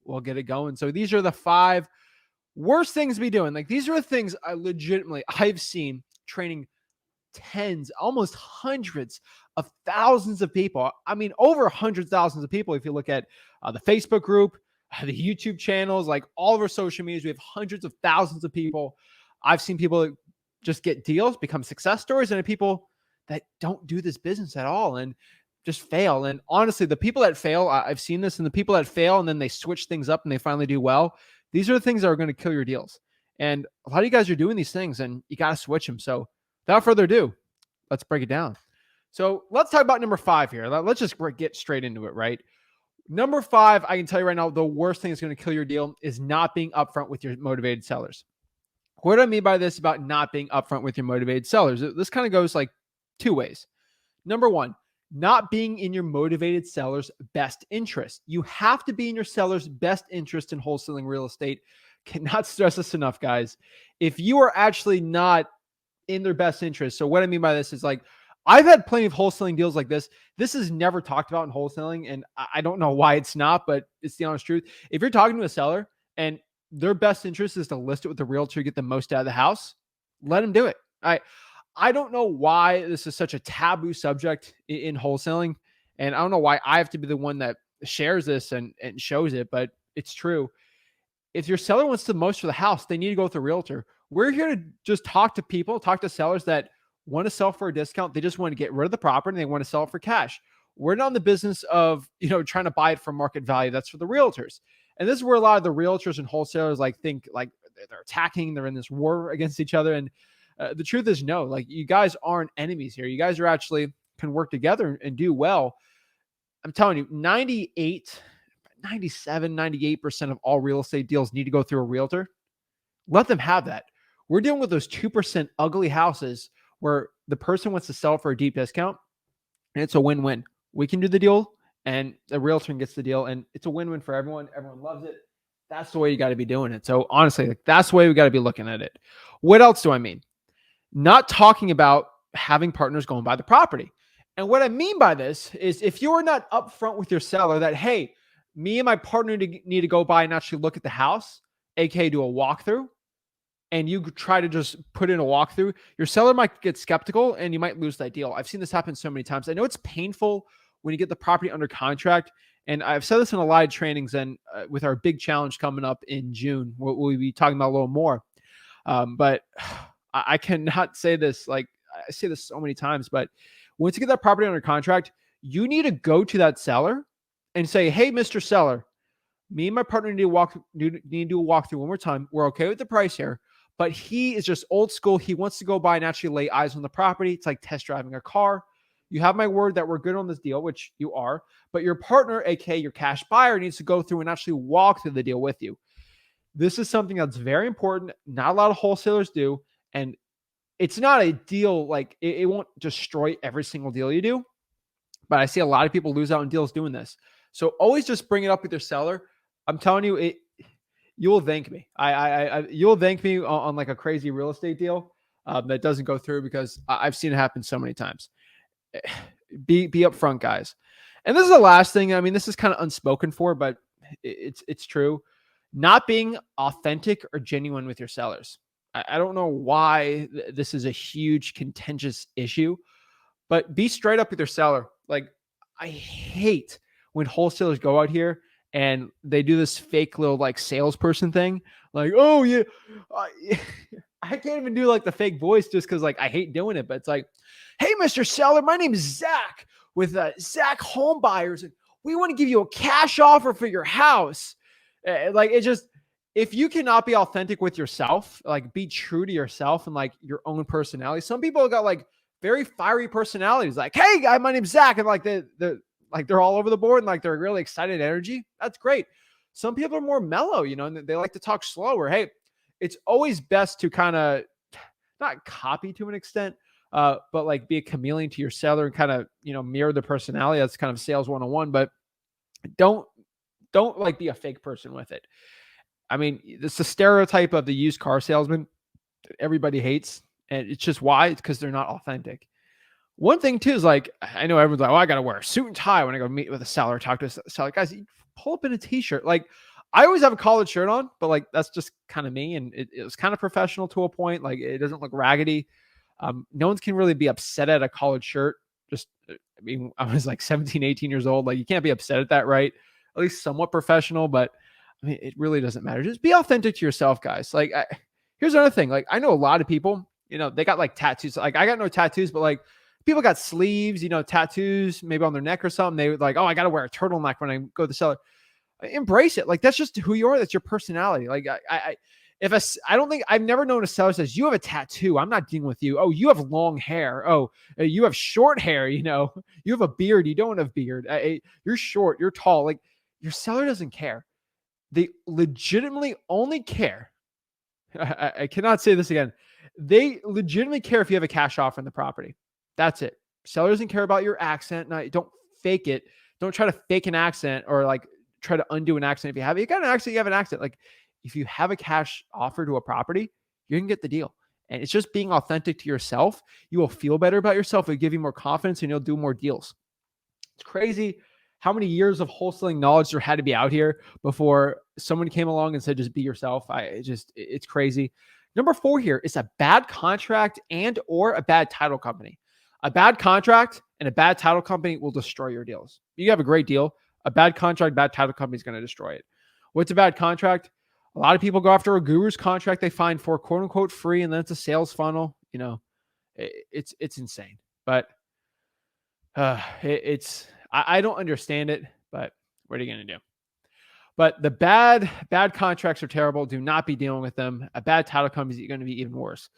we'll get it going. So these are the 5 worst things to be doing. Like, these are the things I've seen training tens, almost hundreds of thousands of people. I mean, over hundreds of thousands of people. If you look at the Facebook group, the YouTube channels, like all of our social medias, we have hundreds of thousands of people. I've seen people that just get deals, become success stories, and people that don't do this business at all and just fail. And honestly, the people that fail, I've seen this, and the people that fail and then they switch things up and they finally do well, these are the things that are going to kill your deals. And a lot of you guys are doing these things and you got to switch them. So without further ado, let's break it down. So let's talk about number 5 here. Let's just get straight into it, right? Number 5, I can tell you right now, the worst thing that's going to kill your deal is not being upfront with your motivated sellers. What do I mean by this about not being upfront with your motivated sellers? This kind of goes like 2 ways. Number 1, not being in your motivated seller's best interest. You have to be in your seller's best interest in wholesaling real estate. Cannot stress this enough, guys. If you are actually not in their best interest. So what I mean by this is, like, I've had plenty of wholesaling deals like this. This is never talked about in wholesaling, and I don't know why it's not, but it's the honest truth. If you're talking to a seller and their best interest is to list it with the realtor to get the most out of the house, let them do it. I don't know why this is such a taboo subject in wholesaling, and I don't know why I have to be the one that shares this and shows it, but it's true. If your seller wants the most for the house, they need to go with a realtor. We're here to just talk to people, talk to sellers that want to sell for a discount. They just want to get rid of the property and they want to sell it for cash. We're not in the business of, trying to buy it for market value. That's for the realtors. And this is where a lot of the realtors and wholesalers think like they're attacking, they're in this war against each other. And the truth is, no, like, you guys aren't enemies here. You guys are actually can work together and do well. I'm telling you, 98% of all real estate deals need to go through a realtor. Let them have that. We're dealing with those 2% ugly houses where the person wants to sell for a deep discount, and it's a win-win. We can do the deal and the realtor gets the deal, and it's a win-win for everyone. Everyone loves it. That's the way you got to be doing it. So honestly, that's the way we got to be looking at it. What else do I mean? Not talking about having partners go and buy the property. And what I mean by this is, if you're not upfront with your seller that, hey, me and my partner need to go by and actually look at the house, aka do a walkthrough, and you try to just put in a walkthrough, your seller might get skeptical and you might lose that deal. I've seen this happen so many times. I know it's painful when you get the property under contract. And I've said this in a lot of trainings, and with our big challenge coming up in June, we'll be talking about a little more. But I cannot say this, like, I say this so many times, but once you get that property under contract, you need to go to that seller and say, hey, Mr. Seller, me and my partner need to do a walkthrough one more time. We're okay with the price here, but he is just old school. He wants to go by and actually lay eyes on the property. It's like test driving a car. You have my word that we're good on this deal, which you are, but your partner, aka your cash buyer, needs to go through and actually walk through the deal with you. This is something that's very important. Not a lot of wholesalers do. And it's not a deal, like, it won't destroy every single deal you do, but I see a lot of people lose out on deals doing this. So always just bring it up with your seller. I'm telling you, you will thank me. You'll thank me on like a crazy real estate deal that doesn't go through, because I've seen it happen so many times. Be upfront, guys. And this is the last thing. I mean, this is kind of unspoken for, but it's true. Not being authentic or genuine with your sellers. I don't know why this is a huge contentious issue, but be straight up with your seller. Like, I hate when wholesalers go out here and they do this fake little like salesperson thing. Like, oh yeah, I can't even do like the fake voice just because like I hate doing it. But it's like, hey, Mr. Seller, my name is Zach with Zach Home Buyers, and we want to give you a cash offer for your house. Like, it just, if you cannot be authentic with yourself, like be true to yourself and like your own personality. Some people got like very fiery personalities. Like, hey, guy, my name's Zach, and like they're all over the board and like they're really excited energy. That's great. Some people are more mellow, and they like to talk slower. Hey, it's always best to kind of not copy to an extent, but like be a chameleon to your seller and kind of, mirror the personality. That's kind of sales 101, but don't like be a fake person with it. I mean, it's the stereotype of the used car salesman that everybody hates. And it's just why? It's because they're not authentic. One thing too is like, I know everyone's like, oh, I got to wear a suit and tie when I go meet with a seller, talk to a seller. Guys, pull up in a t-shirt. Like, I always have a collared shirt on, but like that's just kind of me, and it was kind of professional to a point. Like it doesn't look raggedy. No one's can really be upset at a collared shirt. Just, I mean, I was like 17, 18 years old. Like you can't be upset at that, right? At least somewhat professional, but I mean, it really doesn't matter. Just be authentic to yourself, guys. Like, here's another thing. Like, I know a lot of people, they got like tattoos. Like, I got no tattoos, but like people got sleeves, tattoos, maybe on their neck or something. They would like, oh, I got to wear a turtleneck when I go to the seller. Embrace it. Like, that's just who you are. That's your personality. Like, I don't think I've never known a seller says, you have a tattoo, I'm not dealing with you. Oh, you have long hair. Oh, you have short hair. You have a beard. You don't have beard. You're short. You're tall. Like, your seller doesn't care. They legitimately only care. I cannot say this again. They legitimately care if you have a cash offer in the property. That's it. Seller doesn't care about your accent. Now, don't fake it. Don't try to fake an accent or like try to undo an accent. If you got an accent, you have an accent. Like, if you have a cash offer to a property, you can get the deal. And it's just being authentic to yourself. You will feel better about yourself. It'll give you more confidence and you'll do more deals. It's crazy how many years of wholesaling knowledge there had to be out here before someone came along and said, just be yourself. It's crazy. Number 4 here is a bad contract and or a bad title company. A bad contract and a bad title company will destroy your deals. You have a great deal. A bad contract, bad title company is going to destroy it. What's a bad contract? A lot of people go after a guru's contract they find for quote unquote free, and then it's a sales funnel. It's insane. But I don't understand it, but what are you going to do? But the bad contracts are terrible. Do not be dealing with them. A bad title company is going to be even worse.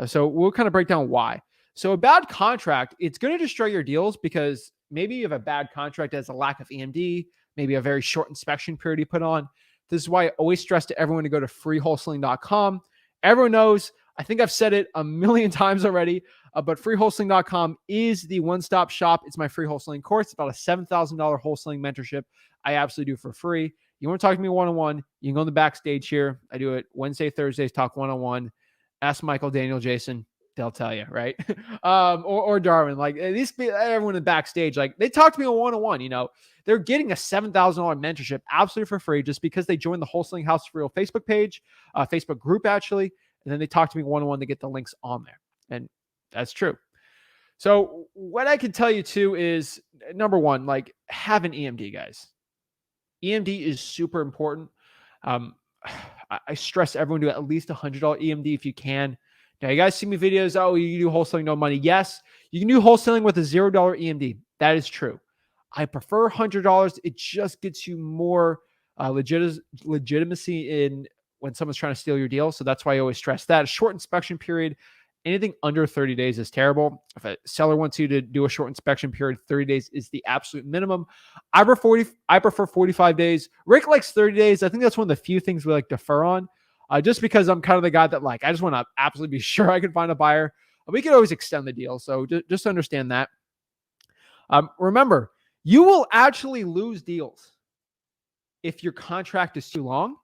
So we'll kind of break down why. So a bad contract, it's going to destroy your deals because maybe you have a bad contract that has a lack of EMD, maybe a very short inspection period you put on. This is why I always stress to everyone to go to freewholesaling.com. Everyone knows, I think I've said it a million times already, but freewholesaling.com is the one-stop shop. It's my free wholesaling course. It's about a $7,000 wholesaling mentorship I absolutely do for free. You want to talk to me one-on-one, you can go on the backstage here. I do it Wednesday, Thursdays, talk one-on-one. Ask Michael, Daniel, Jason. They'll tell you, right? or Darwin. Like, at least everyone in the backstage, like, they talk to me one-on-one, They're getting a $7,000 mentorship absolutely for free just because they joined the Wholesaling House for Real Facebook page, Facebook group, actually. And then they talk to me one-on-one to get the links on there. And that's true. So what I can tell you too is, number 1, like, have an EMD, guys. EMD is super important. I stress everyone do at least $100 EMD if you can. Now, you guys see me videos, oh, you do wholesaling, no money. Yes, you can do wholesaling with a $0 EMD. That is true. I prefer $100. It just gets you more legitimacy in when someone's trying to steal your deal. So that's why I always stress that. A short inspection period, anything under 30 days is terrible. If a seller wants you to do a short inspection period, 30 days is the absolute minimum. I prefer 45 days. Rick likes 30 days. I think that's one of the few things we like defer on. Just because I'm kind of the guy that, like, I just want to absolutely be sure I can find a buyer. We can always extend the deal. So just understand that. Remember, you will actually lose deals if your contract is too long.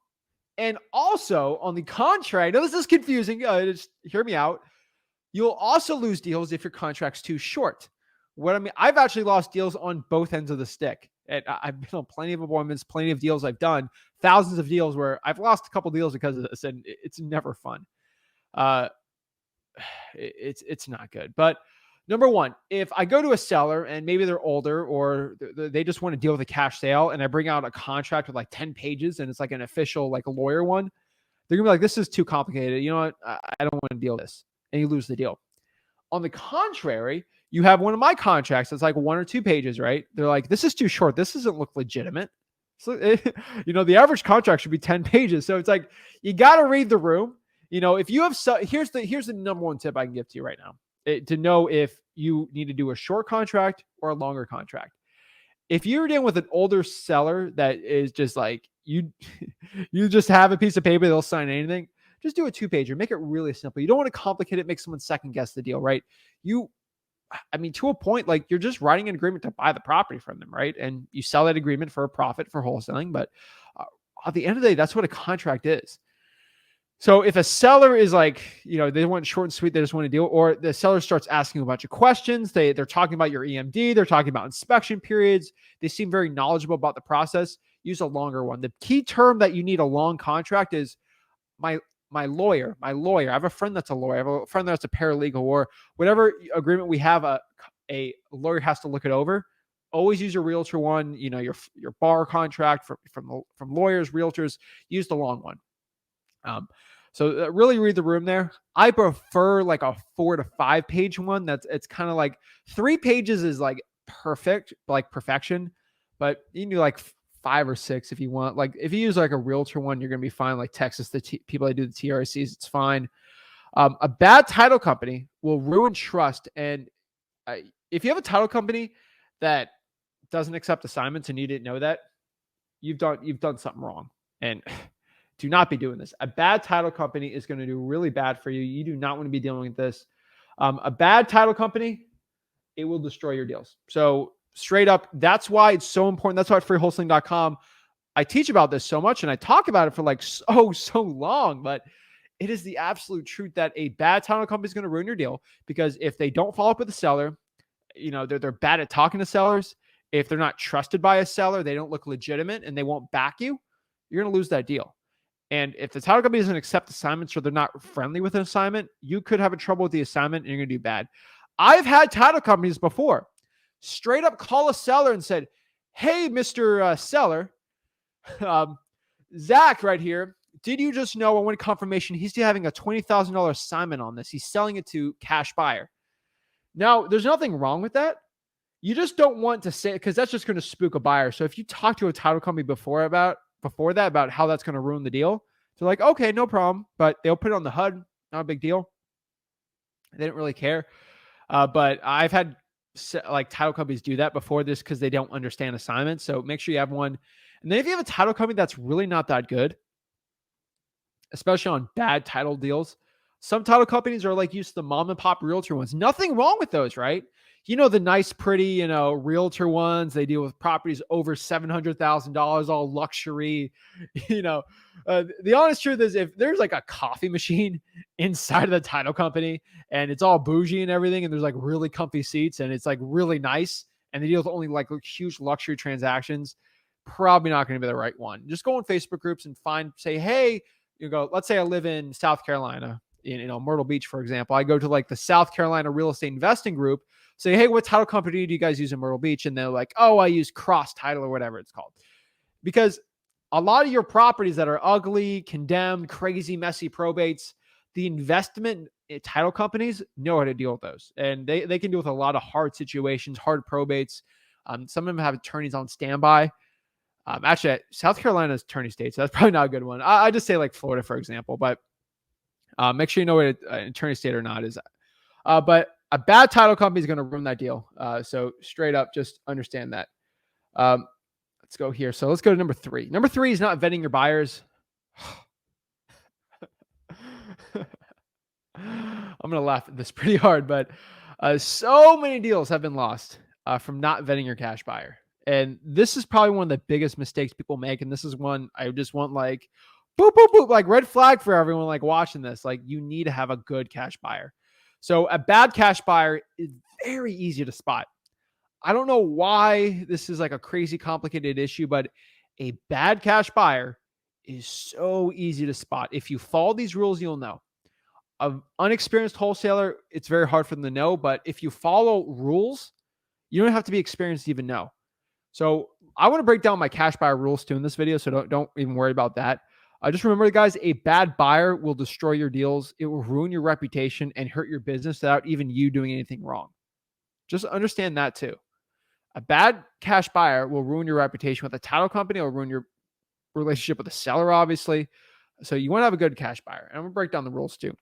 And also, on the contrary, now this is confusing. Just hear me out. You'll also lose deals if your contract's too short. What I mean, I've actually lost deals on both ends of the stick. And I've been on plenty of appointments, plenty of deals I've done, thousands of deals where I've lost a couple deals because of this, and it's never fun. It's not good. But number 1, if I go to a seller and maybe they're older or they just want to deal with a cash sale, and I bring out a contract with like 10 pages and it's like an official, like a lawyer one, they're gonna be like, this is too complicated. You know what? I don't want to deal with this. And you lose the deal. On the contrary, you have one of my contracts that's like 1 or 2 pages, right? They're like, this is too short. This doesn't look legitimate. So, the average contract should be 10 pages. So it's like, you got to read the room. If you have, here's the number 1 tip I can give to you right now to know if you need to do a short contract or a longer contract. If you're dealing with an older seller that is just like, you just have a piece of paper, they'll sign anything. Just do a 2-pager. Make it really simple. You don't want to complicate it, make someone second guess the deal, right? To a point, like, you're just writing an agreement to buy the property from them, right? And you sell that agreement for a profit for wholesaling. But at the end of the day, that's what a contract is. So if a seller is like, they want short and sweet, they just want to deal, or the seller starts asking a bunch of questions, they're talking about your EMD, they're talking about inspection periods, they seem very knowledgeable about the process, use a longer one. The key term that you need a long contract is my lawyer. I have a friend that's a lawyer. I have a friend that's a paralegal, or whatever agreement we have, a lawyer has to look it over. Always use your realtor one, your bar contract from lawyers, realtors, use the long one. So really read the room there. I prefer like a 4 to 5 page one. It's kind of like 3 pages is like perfect, like perfection, but you can do like 5 or 6 if you want. Like if you use like a realtor one, you're going to be fine. Like Texas, people that do the TRCs, it's fine. A bad title company will ruin trust. And if you have a title company that doesn't accept assignments and you didn't know that, you've done something wrong. And do not be doing this. A bad title company is going to do really bad for you. You do not want to be dealing with this. A bad title company, it will destroy your deals. So straight up, that's why it's so important. That's why at freewholesaling.com, I teach about this so much and I talk about it for like so long, but it is the absolute truth that a bad title company is going to ruin your deal, because if they don't follow up with the seller, they're bad at talking to sellers. If they're not trusted by a seller, they don't look legitimate and they won't back you, you're going to lose that deal. And if the title company doesn't accept assignments or they're not friendly with an assignment, you could have trouble with the assignment and you're going to do bad. I've had title companies before straight up call a seller and said, "Hey, Mr. Seller, Zach right here. Did you just know, I want confirmation, he's having a $20,000 assignment on this. He's selling it to cash buyer." Now, there's nothing wrong with that. You just don't want to say it because that's just going to spook a buyer. So if you talk to a title company before that about how that's going to ruin the deal, they're like, "Okay, no problem." But they'll put it on the HUD. Not a big deal. They didn't really care. But I've had like title companies do that before this because they don't understand assignments. So make sure you have one. And then if you have a title company that's really not that good, especially on bad title deals, some title companies are like used to the mom and pop realtor ones. Nothing wrong with those, right? The nice, pretty, realtor ones, they deal with properties over $700,000, all luxury. The honest truth is, if there's like a coffee machine inside of the title company and it's all bougie and everything, and there's like really comfy seats and it's like really nice, and they deal with only like huge luxury transactions, probably not going to be the right one. Just go on Facebook groups and say, "Hey," let's say I live in South Carolina, in Myrtle Beach, for example. I go to like the South Carolina Real Estate Investing Group, say, "Hey, what title company do you guys use in Myrtle Beach?" And they're like, "Oh, I use Cross Title," or whatever it's called. Because a lot of your properties that are ugly, condemned, crazy, messy probates, the investment title companies know how to deal with those. And they can deal with a lot of hard situations, hard probates. Some of them have attorneys on standby. Actually, South Carolina's attorney state, so that's probably not a good one. I just say like Florida, for example, but make sure you know what an attorney state or not is. But a bad title company is going to ruin that deal. So straight up, just understand that. Let's go here. So let's go to number 3. Number 3 is not vetting your buyers. I'm going to laugh at this pretty hard, but so many deals have been lost from not vetting your cash buyer. And this is probably one of the biggest mistakes people make. And this is one I just want like, boop, boop, boop, like red flag for everyone like watching this. Like, you need to have a good cash buyer. So a bad cash buyer is very easy to spot. I don't know why this is like a crazy complicated issue, but a bad cash buyer is so easy to spot. If you follow these rules, you'll know. An unexperienced wholesaler, it's very hard for them to know, but if you follow rules, you don't have to be experienced to even know. So I want to break down my cash buyer rules too in this video, so don't even worry about that. Just remember, guys, a bad buyer will destroy your deals. It will ruin your reputation and hurt your business without even you doing anything wrong. Just understand that too. A bad cash buyer will ruin your reputation with a title company, or ruin your relationship with the seller, obviously. So you want to have a good cash buyer. And I'm going to break down the rules too.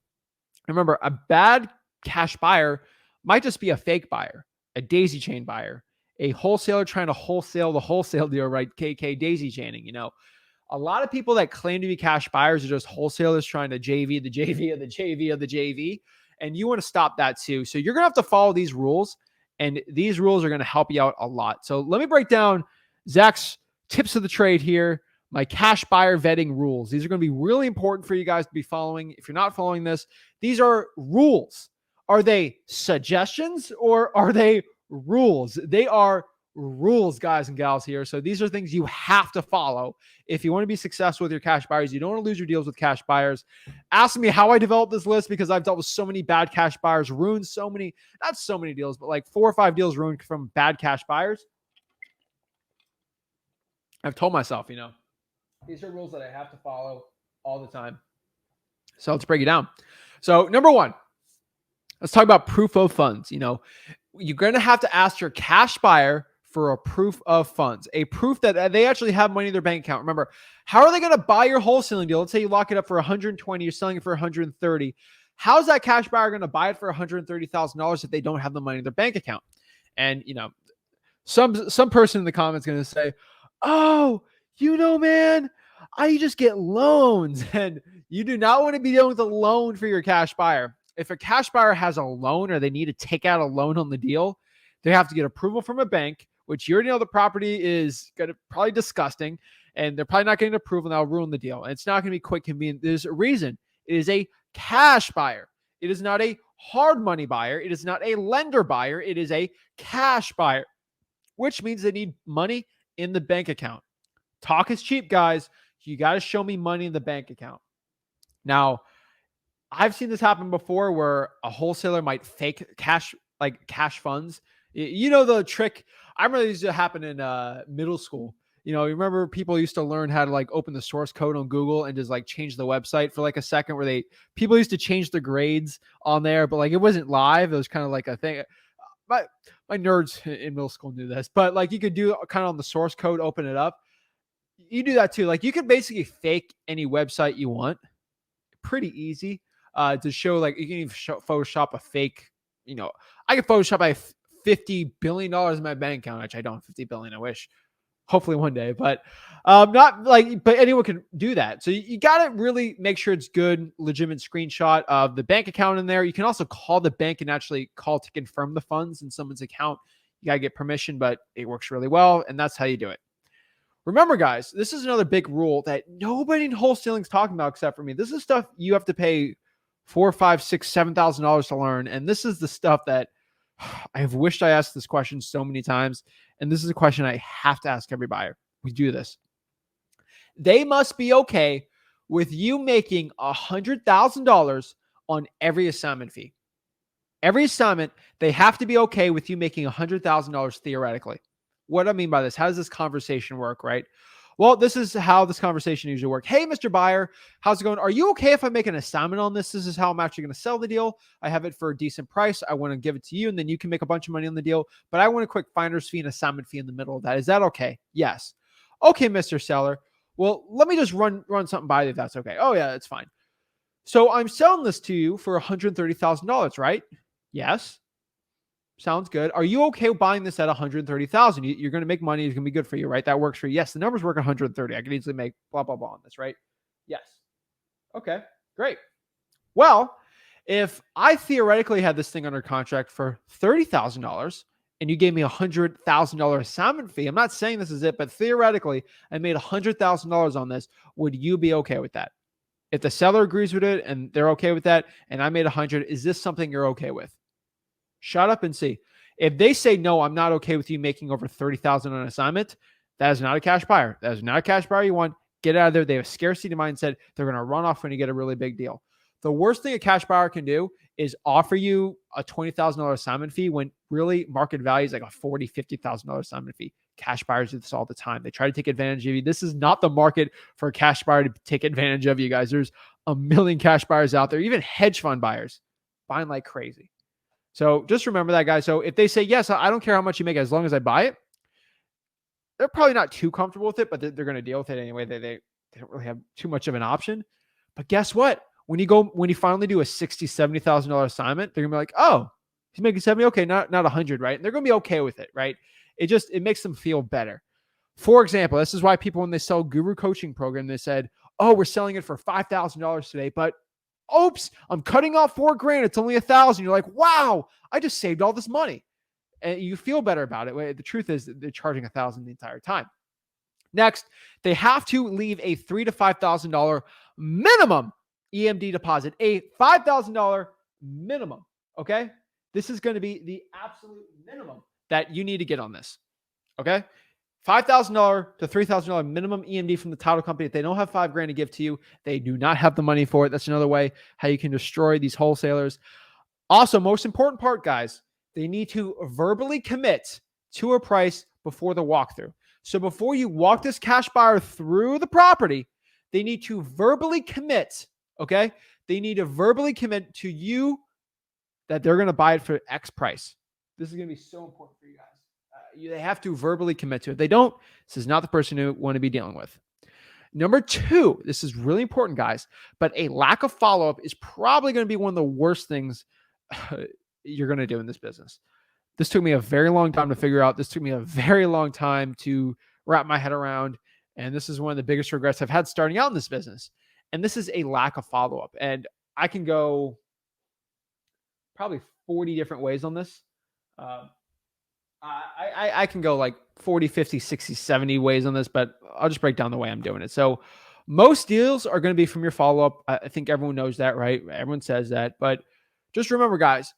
Remember, a bad cash buyer might just be a fake buyer, a daisy chain buyer, a wholesaler trying to wholesale the wholesale deal, right? KK daisy chaining, A lot of people that claim to be cash buyers are just wholesalers trying to JV the JV of the JV of the JV. And you want to stop that too. So you're going to have to follow these rules. And these rules are going to help you out a lot. So let me break down Zach's tips of the trade here, my cash buyer vetting rules. These are going to be really important for you guys to be following. If you're not following this, these are rules. Are they suggestions or are they rules? They are rules, guys and gals here. So these are things you have to follow if you want to be successful with your cash buyers. You don't want to lose your deals with cash buyers. Ask me how I developed this list, because I've dealt with so many bad cash buyers, ruined so many, not so many deals, but like 4 or 5 deals ruined from bad cash buyers. I've told myself, these are rules that I have to follow all the time. So let's break it down. So number one, let's talk about proof of funds. You're going to have to ask your cash buyer for a proof of funds, a proof that they actually have money in their bank account. Remember, how are they going to buy your wholesaling deal? Let's say you lock it up for 120, you're selling it for 130. How's that cash buyer going to buy it for $130,000 if they don't have the money in their bank account? And, some person in the comments going to say, oh, man, I just get loans. And you do not want to be dealing with a loan for your cash buyer. If a cash buyer has a loan or they need to take out a loan on the deal, they have to get approval from a bank, which you already know the property is going to probably disgusting, and they're probably not getting approval, and that'll ruin the deal. And it's not going to be quick, convenient. There's a reason. It is a cash buyer. It is not a hard money buyer. It is not a lender buyer. It is a cash buyer, which means they need money in the bank account. Talk is cheap, guys. You got to show me money in the bank account. Now, I've seen this happen before where a wholesaler might fake cash funds. The trick. I remember this used to happen in middle school. You remember people used to learn how to open the source code on Google and just change the website for a second, where people used to change the grades on there, but it wasn't live. It was kind of like a thing. My nerds in middle school knew this, but you could do kind of on the source code, open it up. You do that too. You could basically fake any website you want. Pretty easy to show. You can even Photoshop a fake. I could Photoshop $50 billion in my bank account, which I don't have 50 billion. I wish. Hopefully one day, but but anyone can do that. So you got to really make sure it's good, legitimate screenshot of the bank account in there. You can also call the bank and actually call to confirm the funds in someone's account. You got to get permission, but it works really well. And that's how you do it. Remember, guys, this is another big rule that nobody in wholesaling is talking about except for me. This is stuff you have to pay $4,000, $5,000, $6,000, $7,000 to learn. And this is the stuff that I've wished I asked this question so many times. And this is a question I have to ask every buyer. We do this. They must be okay with you making $100,000 on every assignment fee. Every assignment, they have to be okay with you making $100,000 theoretically. What do I mean by this? How does this conversation work, right? Well, this is how this conversation usually works. Hey, Mr. Buyer, how's it going? Are you okay if I make an assignment on this? This is how I'm actually going to sell the deal. I have it for a decent price. I want to give it to you, and then you can make a bunch of money on the deal. But I want a quick finder's fee and assignment fee in the middle of that. Is that okay? Yes. Okay, Mr. Seller. Well, let me just run something by you if that's okay. Oh, yeah, it's fine. So I'm selling this to you for $130,000, right? Yes. Sounds good. Are you okay buying this at $130,000? You're going to make money. It's going to be good for you, right? That works for you. Yes, the numbers work at 130. I could easily make blah, blah, blah on this, right? Yes. Okay, great. Well, if I theoretically had this thing under contract for $30,000 and you gave me $100,000 assignment fee, I'm not saying this is it, but theoretically I made $100,000 on this. Would you be okay with that? If the seller agrees with it and they're okay with that, and I made 100, is this something you're okay with? Shut up and see. If they say, no, I'm not okay with you making over $30,000 on an assignment, that is not a cash buyer. That is not a cash buyer you want. Get out of there. They have a scarcity mindset. They're going to run off when you get a really big deal. The worst thing a cash buyer can do is offer you a $20,000 assignment fee when really market value is like a $40,000, $50,000 assignment fee. Cash buyers do this all the time. They try to take advantage of you. This is not the market for a cash buyer to take advantage of you guys. There's a million cash buyers out there, even hedge fund buyers buying like crazy. So just remember that, guys. So if they say, yes, I don't care how much you make as long as I buy it, they're probably not too comfortable with it, but they're going to deal with it anyway. They don't really have too much of an option. But guess what? When you finally do a $60,000, $70,000 assignment, they're going to be like, oh, he's making 70. Okay, not 100, right? And they're going to be okay with it, right? It makes them feel better. For example, this is why people, when they sell Guru Coaching Program, they said, oh, we're selling it for $5,000 today, but oops, I'm cutting off $4,000. It's only $1,000. You're like, wow, I just saved all this money. And you feel better about it. The truth is they're charging $1,000 the entire time. Next, they have to leave a $3,000 to $5,000 minimum EMD deposit, a $5,000 minimum. Okay. This is going to be the absolute minimum that you need to get on this. Okay. $5,000 to $3,000 minimum EMD from the title company. If they don't have $5,000 to give to you, they do not have the money for it. That's another way how you can destroy these wholesalers. Also, most important part, guys, they need to verbally commit to a price before the walkthrough. So before you walk this cash buyer through the property, they need to verbally commit. Okay. They need to verbally commit to you that they're going to buy it for X price. This is going to be so important for you guys. They have to verbally commit to it. If they don't, this is not the person you want to be dealing with. Number two, this is really important, guys, but a lack of follow-up is probably going to be one of the worst things you're going to do in this business. This took me a very long time to figure out. This took me a very long time to wrap my head around. And this is one of the biggest regrets I've had starting out in this business. And this is a lack of follow-up. And I can go probably 40 different ways on this. I can go like 40, 50, 60, 70 ways on this, but I'll just break down the way I'm doing it. So most deals are going to be from your follow-up. I think everyone knows that, right? Everyone says that. But just remember, guys,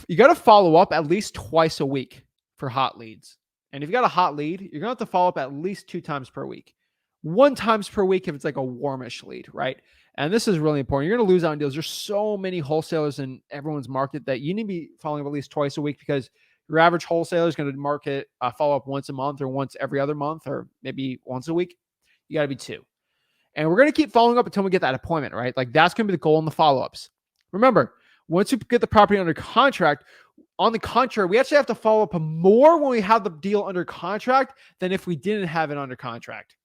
you got to follow up at least twice a week for hot leads. And if you got a hot lead, you're going to have to follow up at least 2 times per week. 1 time per week if it's like a warmish lead, right? And this is really important. You're going to lose out on deals. There's so many wholesalers in everyone's market that you need to be following up at least twice a week, because your average wholesaler is going to market follow up once a month or once every other month or maybe once a week. You got to be 2. And we're going to keep following up until we get that appointment, right? Like that's going to be the goal in the follow-ups. Remember, once you get the property under contract, on the contrary, we actually have to follow up more when we have the deal under contract than if we didn't have it under contract.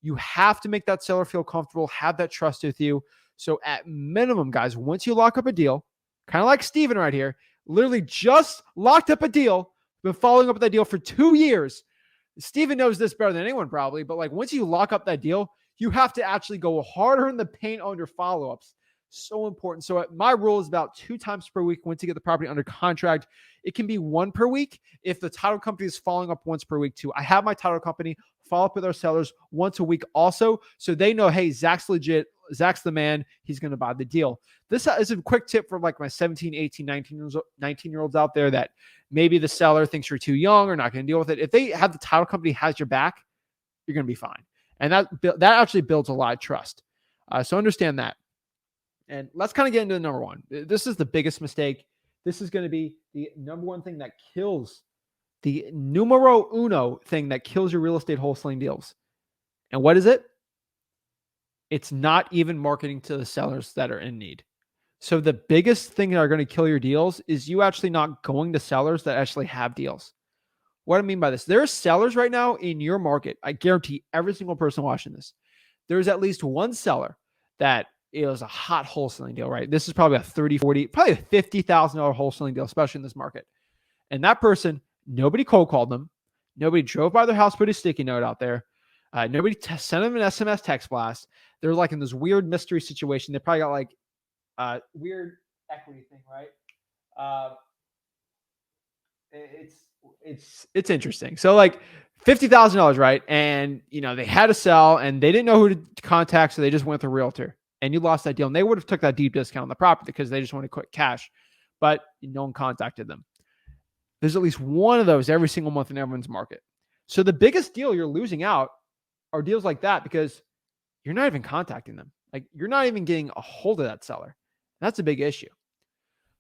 You have to make that seller feel comfortable, have that trust with you. So at minimum, guys, once you lock up a deal, kind of like Steven right here, literally just locked up a deal, been following up with that deal for 2 years. Steven knows this better than anyone probably, but like once you lock up that deal, you have to actually go harder in the paint on your follow-ups. So important. So my rule is about 2 times per week once you get the property under contract. It can be 1 per week if the title company is following up once per week too. I have my title company follow up with our sellers once a week also, so they know, hey, Zach's legit. Zach's the man. He's going to buy the deal. This is a quick tip for like my 17, 18, 19-year-olds out there that maybe the seller thinks you're too young or not going to deal with it. If they have the title company has your back, you're going to be fine. And that actually builds a lot of trust. So understand that. And let's kind of get into the number one. This is the biggest mistake. This is going to be the number one thing that kills, the numero uno thing that kills your real estate wholesaling deals. And what is it? It's not even marketing to the sellers that are in need. So the biggest thing that are going to kill your deals is you actually not going to sellers that actually have deals. What I mean by this, there are sellers right now in your market. I guarantee every single person watching this, there's at least one seller that is a hot wholesaling deal, right? This is probably a 30, 40, probably a $50,000 wholesaling deal, especially in this market. And that person, nobody cold called them. Nobody drove by their house, put a sticky note out there. Nobody sent them an SMS text blast. They're like in this weird mystery situation. They probably got like weird equity thing, right? It's interesting. So like $50,000, right? And they had to sell and they didn't know who to contact, so they just went with a realtor. And you lost that deal. And they would have took that deep discount on the property because they just wanted quick cash, but no one contacted them. There's at least one of those every single month in everyone's market. So the biggest deal you're losing out are deals like that because you're not even contacting them. Like you're not even getting a hold of that seller. That's a big issue.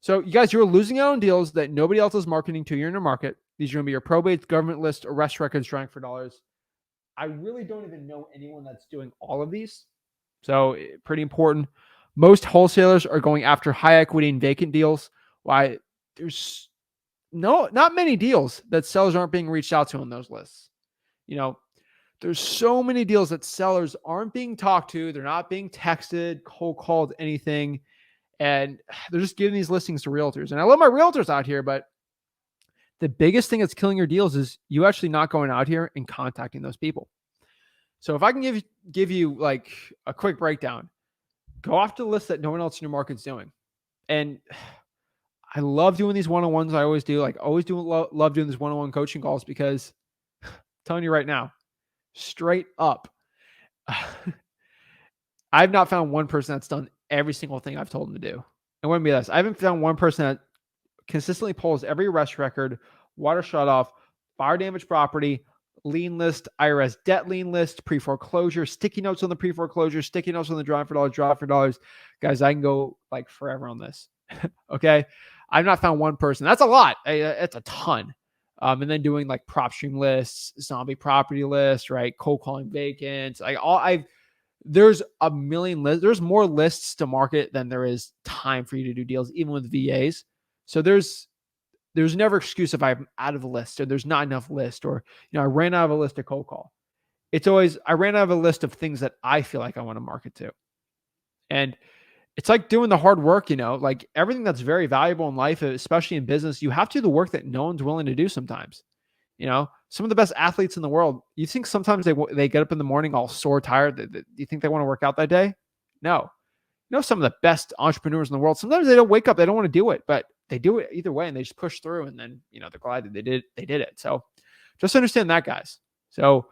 So you guys, you're losing out on deals that nobody else is marketing to you in your market. These are going to be your probates, government list, arrest records, trying for dollars. I really don't even know anyone that's doing all of these. So pretty important. Most wholesalers are going after high equity and vacant deals. Why? There's not many deals that sellers aren't being reached out to on those lists. There's so many deals that sellers aren't being talked to. They're not being texted, cold called, anything. And they're just giving these listings to realtors. And I love my realtors out here, but the biggest thing that's killing your deals is you actually not going out here and contacting those people. So if I can give you like a quick breakdown, go off to the list that no one else in your market's doing. And I love doing these one-on-ones. I always do. Like always love doing these one-on-one coaching calls because I'm telling you right now, straight up, I've not found one person that's done every single thing I've told them to do. And wouldn't be this. I haven't found one person that consistently pulls every arrest record, water shut off, buyer damaged property, lien list, IRS debt lien list, pre-foreclosure, sticky notes on the pre-foreclosure, sticky notes on the drive for dollars. Guys, I can go like forever on this. Okay. I've not found one person. That's a lot. It's a ton. And then doing like prop stream lists, zombie property lists, right? Cold calling vacants. There's a million lists. There's more lists to market than there is time for you to do deals, even with VAs. So there's never excuse if I'm out of a list or there's not enough list or, I ran out of a list to cold call. It's always, I ran out of a list of things that I feel like I want to market to. And it's like doing the hard work, like everything that's very valuable in life, especially in business, you have to do the work that no one's willing to do sometimes. Some of the best athletes in the world, you think sometimes they get up in the morning all sore, tired. Do you think they want to work out that day? No. Some of the best entrepreneurs in the world, sometimes they don't wake up, they don't want to do it, but they do it either way and they just push through and then, they're glad that they did it. So just understand that, guys. So